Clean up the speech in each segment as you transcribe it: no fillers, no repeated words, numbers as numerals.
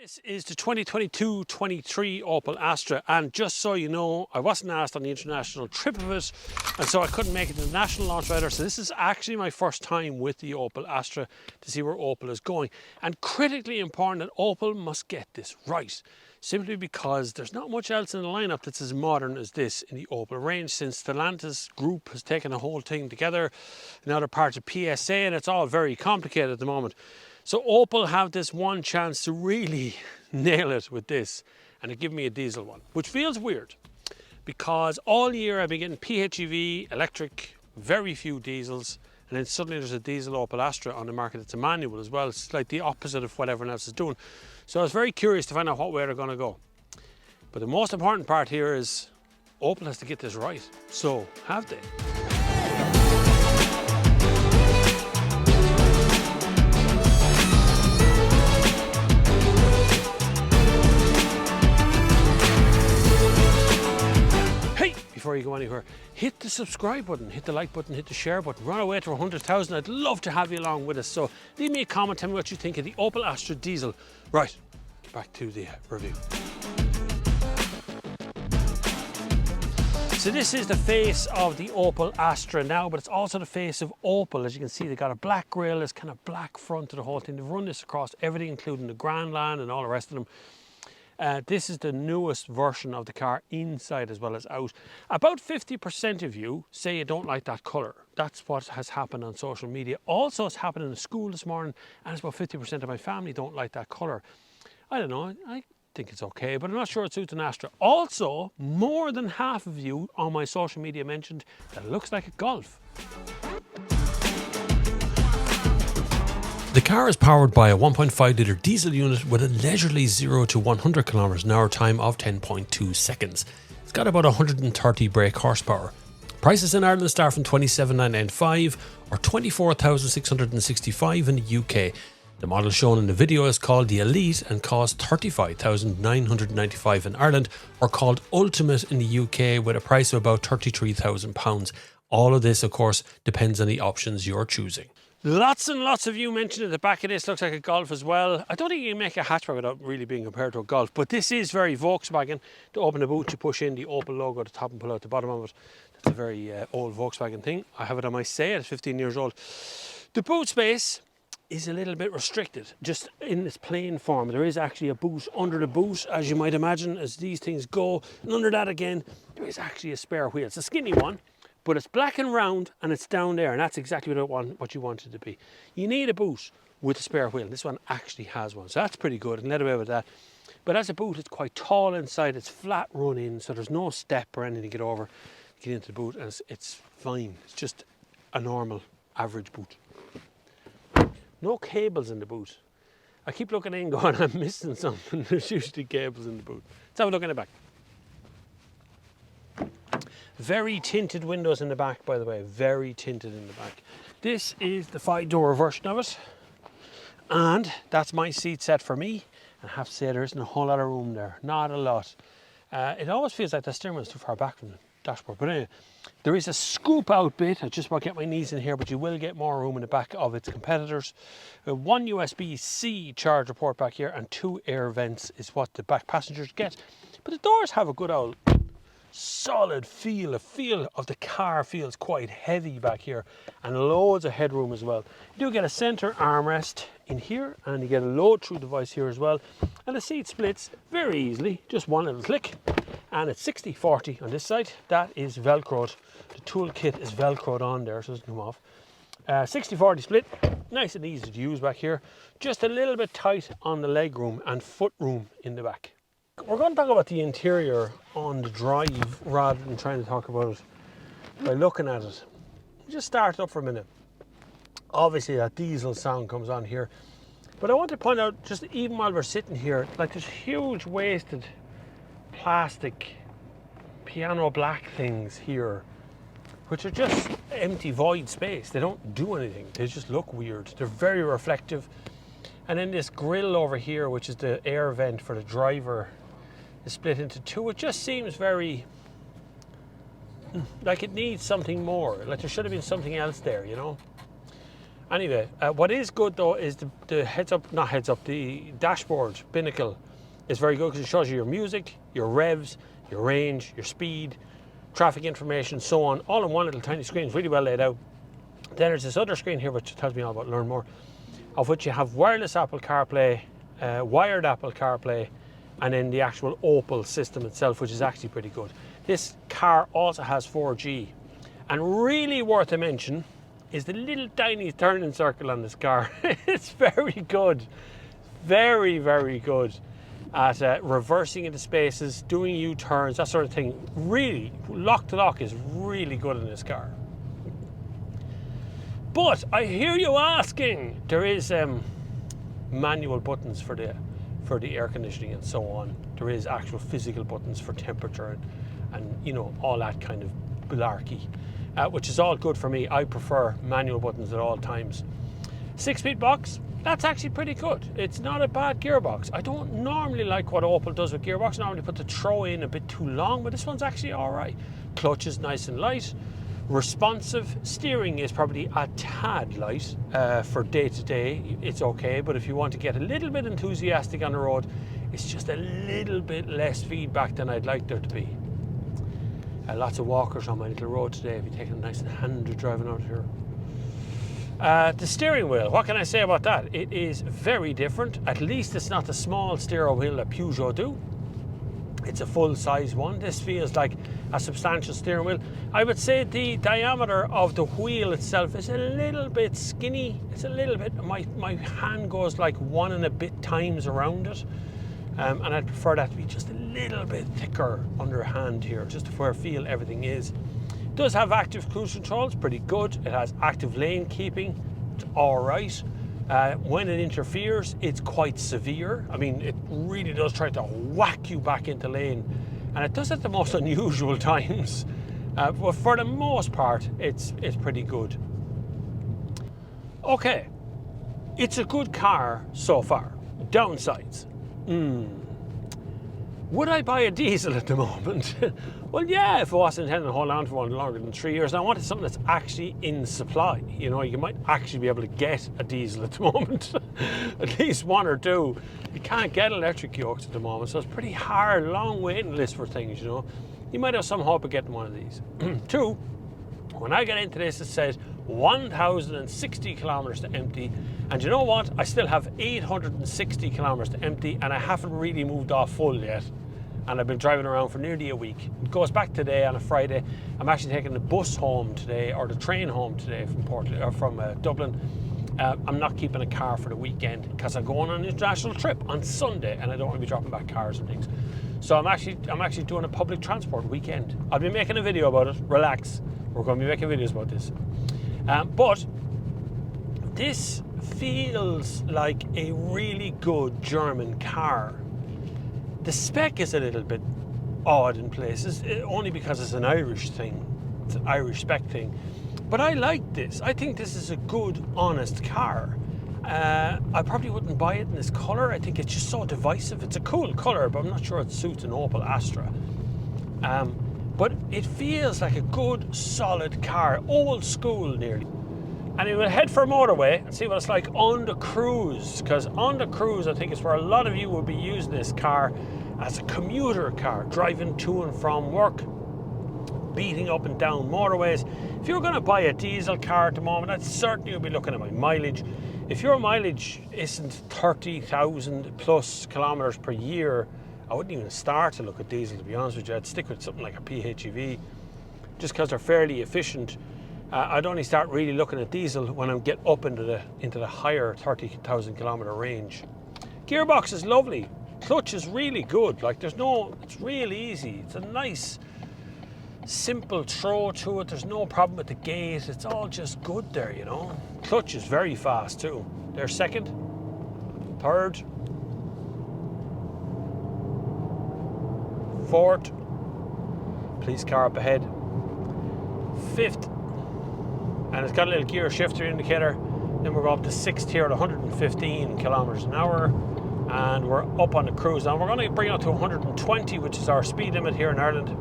This is the 2022-23 Opel Astra, and just so you know, I wasn't asked on the international trip of it, and so I couldn't make it to the national launch either. So this is actually my first time with the Opel Astra to see where Opel is going. And critically important that Opel must get this right, simply because there's not much else in the lineup that's as modern as this in the Opel range, since Stellantis group has taken the whole thing together in other parts of PSA, and it's all very complicated at the moment. So Opel have this one chance to really nail it with this, and it give me a diesel one, which feels weird because all year I've been getting PHEV, electric, very few diesels, and then suddenly there's a diesel Opel Astra on the market that's a manual as well. It's like the opposite of what everyone else is doing. So I was very curious to find out what way they're going to go. But the most important part here is Opel has to get this right. So have they? Before you go anywhere, hit the subscribe button, hit the like button, hit the share button. Run away to 100,000. I'd love to have you along with us. So leave me a comment, tell me what you think of the Opel Astra diesel. Right, back to the review. So this is the face of the Opel Astra now, but it's also the face of Opel. As you can see, they got a black grille, this kind of black front to the whole thing. They've run this across everything, including the Grandland and all the rest of them. This is the newest version of the car, inside as well as out. About 50% of you say you don't like that colour. That's what has happened on social media. Also, it's happened in the school this morning, and it's about 50% of my family don't like that colour. I don't know, I think it's okay, but I'm not sure it suits an Astra. Also, more than half of you on my social media mentioned that it looks like a Golf. The car is powered by a 1.5 litre diesel unit with a leisurely 0 to 100 km an hour time of 10.2 seconds. It's got about 130 brake horsepower. Prices in Ireland start from 27,995 or 24,665 in the UK. The model shown in the video is called the Elite and costs 35,995 in Ireland, or called Ultimate in the UK with a price of about £33,000. All of this, of course, depends on the options you're choosing. Lots and lots of you mentioned at the back of this looks like a Golf as well. I don't think you can make a hatchback without really being compared to a Golf, but this is very Volkswagen. To open the boot, you push in the Opel logo at the top and pull out the bottom of it. That's a very old Volkswagen thing. I have it on my Seat, it's 15 years old. The boot space is a little bit restricted, just in this plain form. There is actually a boot under the boot, as you might imagine, as these things go. And under that again, there is actually a spare wheel. It's a skinny one, but it's black and round and it's down there, and that's exactly what you want it to be. You need a boot with a spare wheel. This one actually has one, so that's pretty good. I can let away with that. But as a boot, it's quite tall inside, it's flat run in, so there's no step or anything to get over, get into the boot, and it's fine. It's just a normal, average boot. No cables in the boot. I keep looking in going, I'm missing something. There's usually cables in the boot. Let's have a look in the back. Very tinted windows in the back, by the way, very tinted in the back. This is the 5-door version of it, and that's my seat set for me. And I have to say, there isn't a whole lot of room there, not a lot. It always feels like the steering wheel is too far back from the dashboard, but anyway, there is a scoop out bit. I just about get my knees in here, but you will get more room in the back of its competitors. One USB-C charger port back here, and 2 air vents is what the back passengers get. But the doors have a good old solid feel. The feel of the car feels quite heavy back here, and loads of headroom as well. You do get a center armrest in here, and you get a load through device here as well, and the seat splits very easily, just one little click, and it's 60-40 on this side. That is velcroed. The toolkit is velcroed on there, so it doesn't come off. 60-40 split, nice and easy to use back here. Just a little bit tight on the leg room and foot room in the back. We're going to talk about the interior on the drive rather than trying to talk about it by looking at it. Just start it up for a minute. Obviously that diesel sound comes on here, but I want to point out, just even while we're sitting here, like there's huge wasted plastic piano black things here, which are just empty void space. They don't do anything, they just look weird. They're very reflective. And then this grille over here, which is the air vent for the driver, is split into 2. It just seems very like it needs something more, like there should have been something else there, you know. Anyway, what is good though is the the dashboard binnacle is very good because it shows you your music, your revs, your range, your speed, traffic information, so on, all in one little tiny screen. It's really well laid out. Then there's this other screen here which tells me all about Learn More, of which you have wireless Apple CarPlay, wired Apple CarPlay, and then the actual Opel system itself, which is actually pretty good. This car also has 4G, and really worth a mention is the little tiny turning circle on this car. It's very good, very, very good at reversing into spaces, doing U-turns, that sort of thing. Really, lock to lock is really good in this car. But I hear you asking, there is manual buttons for the air conditioning and so on. There is actual physical buttons for temperature and you know, all that kind of malarkey. Which is all good for me. I prefer manual buttons at all times. 6-speed box, that's actually pretty good. It's not a bad gearbox. I don't normally like what Opel does with gearbox. Normally put the throw in a bit too long, but this one's actually all right. Clutch is nice and light. Responsive. Steering is probably a tad light for day to day. It's okay, but if you want to get a little bit enthusiastic on the road, it's just a little bit less feedback than I'd like there to be. Lots of walkers on my little road today. I'll be taking a nice handy driving out here. The steering wheel, what can I say about that? It is very different. At least it's not the small steering wheel that Peugeot do. It's a full-size one. This feels like a substantial steering wheel. I would say the diameter of the wheel itself is a little bit skinny. It's a little bit, my hand goes like 1 and a bit times around it. And I'd prefer that to be just a little bit thicker under hand here, just to where I feel everything is. It does have active cruise control, it's pretty good. It has active lane keeping, it's all right. When it interferes, it's quite severe. I mean, it really does try to whack you back into lane, and it does at the most unusual times. But for the most part, it's pretty good. Okay, it's a good car so far. Downsides. Would I buy a diesel at the moment? Well, yeah, if I wasn't intending to hold on for one longer than 3 years. And I wanted something that's actually in supply. You know, you might actually be able to get a diesel at the moment. At least 1 or 2. You can't get electric yokes at the moment, so it's pretty hard, long waiting list for things, you know. You might have some hope of getting one of these. 2, when I get into this, it says 1,060 kilometers to empty. And you know what? I still have 860 kilometers to empty, and I haven't really moved off full yet. And I've been driving around for nearly a week. It goes back today on a Friday. I'm actually taking the bus home today, or the train home today from Dublin. I'm not keeping a car for the weekend because I'm going on an international trip on Sunday, and I don't want to be dropping back cars and things. So I'm actually doing a public transport weekend. I'll be making a video about it. Relax. We're going to be making videos about this. But this feels like a really good German car. The spec is a little bit odd in places, only because it's an Irish thing. It's an Irish spec thing. But I like this. I think this is a good, honest car. I probably wouldn't buy it in this colour. I think it's just so divisive. It's a cool colour, but I'm not sure it suits an Opel Astra. But it feels like a good, solid car, old school nearly. And we'll head for a motorway and see what it's like on the cruise, because on the cruise I think it's where a lot of you will be using this car as a commuter car, driving to and from work, beating up and down motorways. If you're going to buy a diesel car at the moment, I'd certainly be looking at my mileage. If your mileage isn't 30,000 plus kilometers per year, I wouldn't even start to look at diesel, to be honest with you. I'd stick with something like a PHEV, just because they're fairly efficient. I'd only start really looking at diesel when I get up into the higher 30,000 kilometer range. Gearbox is lovely. Clutch is really good. Like it's real easy. It's a nice, simple throw to it. There's no problem with the gate. It's all just good there, you know. Clutch is very fast too. There's second, third, fourth. Police car up ahead. Fifth. And it's got a little gear shifter indicator. Then we're up to 6th here at 115 kilometers an hour, and we're up on the cruise. Now we're going to bring it up to 120, which is our speed limit here in Ireland.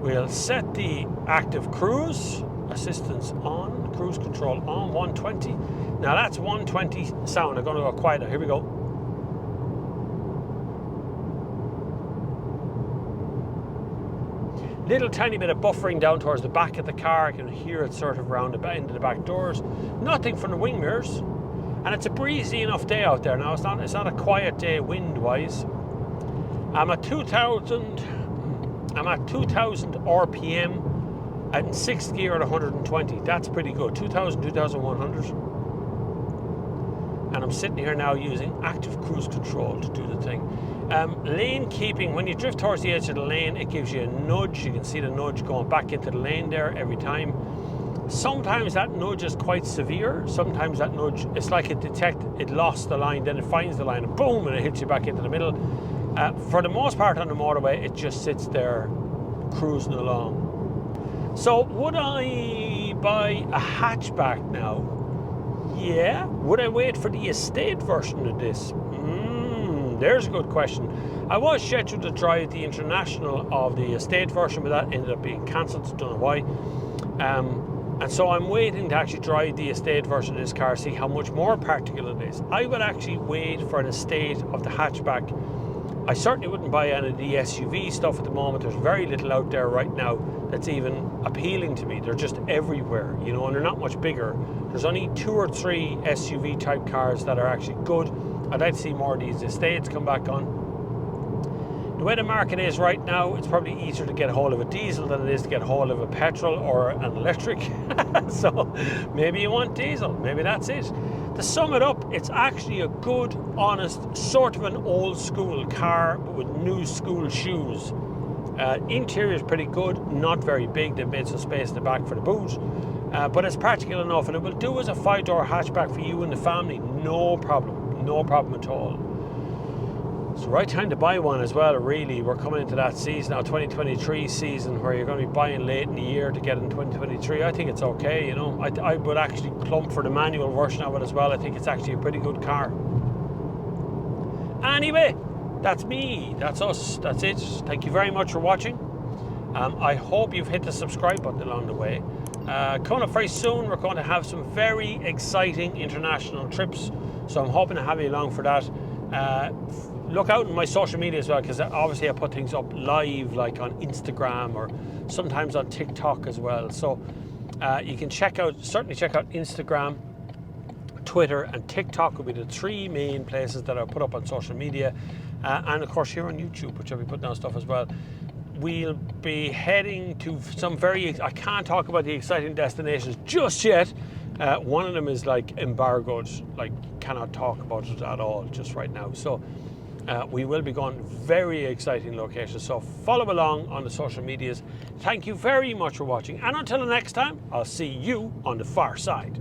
We'll set the active cruise, assistance on, cruise control on, 120. Now that's 120 sound. I'm going to go quiet now. Here we go. Little tiny bit of buffering down towards the back of the car. I can hear it sort of around the end of the back doors. Nothing from the wing mirrors. And it's a breezy enough day out there. Now it's not a quiet day wind-wise. I'm at 2,000 RPM at 6th gear at 120. That's pretty good. 2,000, 2,100. And I'm sitting here now using active cruise control to do the thing. Lane keeping, when you drift towards the edge of the lane, it gives you a nudge. You can see the nudge going back into the lane there every time. Sometimes that nudge is quite severe. Sometimes that nudge, it's like it lost the line, then it finds the line and boom, and it hits you back into the middle. For the most part on the motorway, it just sits there cruising along. So would I buy a hatchback now? Yeah. Would I wait for the estate version of this? There's a good question. I was scheduled to drive the International of the estate version, but that ended up being cancelled. Don't know why. And so I'm waiting to actually drive the estate version of this car, see how much more practical it is. I would actually wait for an estate of the hatchback. I certainly wouldn't buy any of the SUV stuff at the moment. There's very little out there right now that's even appealing to me. They're just everywhere, you know, and they're not much bigger. There's only 2 or 3 SUV type cars that are actually good. I'd like to see more of these estates come back on. The way the market is right now, it's probably easier to get hold of a diesel than it is to get hold of a petrol or an electric. So maybe you want diesel, maybe that's it. To sum it up, it's actually a good, honest, sort of an old school car but with new school shoes. Interior is pretty good, not very big. They've made some space in the back for the boot. But it's practical enough, and it will do as a 5-door hatchback for you and the family, no problem. No problem at all. It's the right time to buy one as well, really. We're coming into that season now, 2023 season, where you're going to be buying late in the year to get in 2023. I think it's okay, you know. I would actually plump for the manual version of it as well. I think it's actually a pretty good car. Anyway, that's me, that's us, that's it. Thank you very much for watching. I hope you've hit the subscribe button along the way. Coming up very soon, we're going to have some very exciting international trips. So I'm hoping to have you along for that. Look out on my social media as well, because obviously I put things up live, like on Instagram or sometimes on TikTok as well. So you can certainly check out Instagram, Twitter and TikTok will be the 3 main places that I put up on social media. And of course here on YouTube, which I'll be putting out stuff as well. We'll be heading to some I can't talk about the exciting destinations just yet. One of them is like embargoed, like cannot talk about it at all just right now. So we will be going very exciting locations. So follow along on the social medias. Thank you very much for watching. And until the next time, I'll see you on the far side.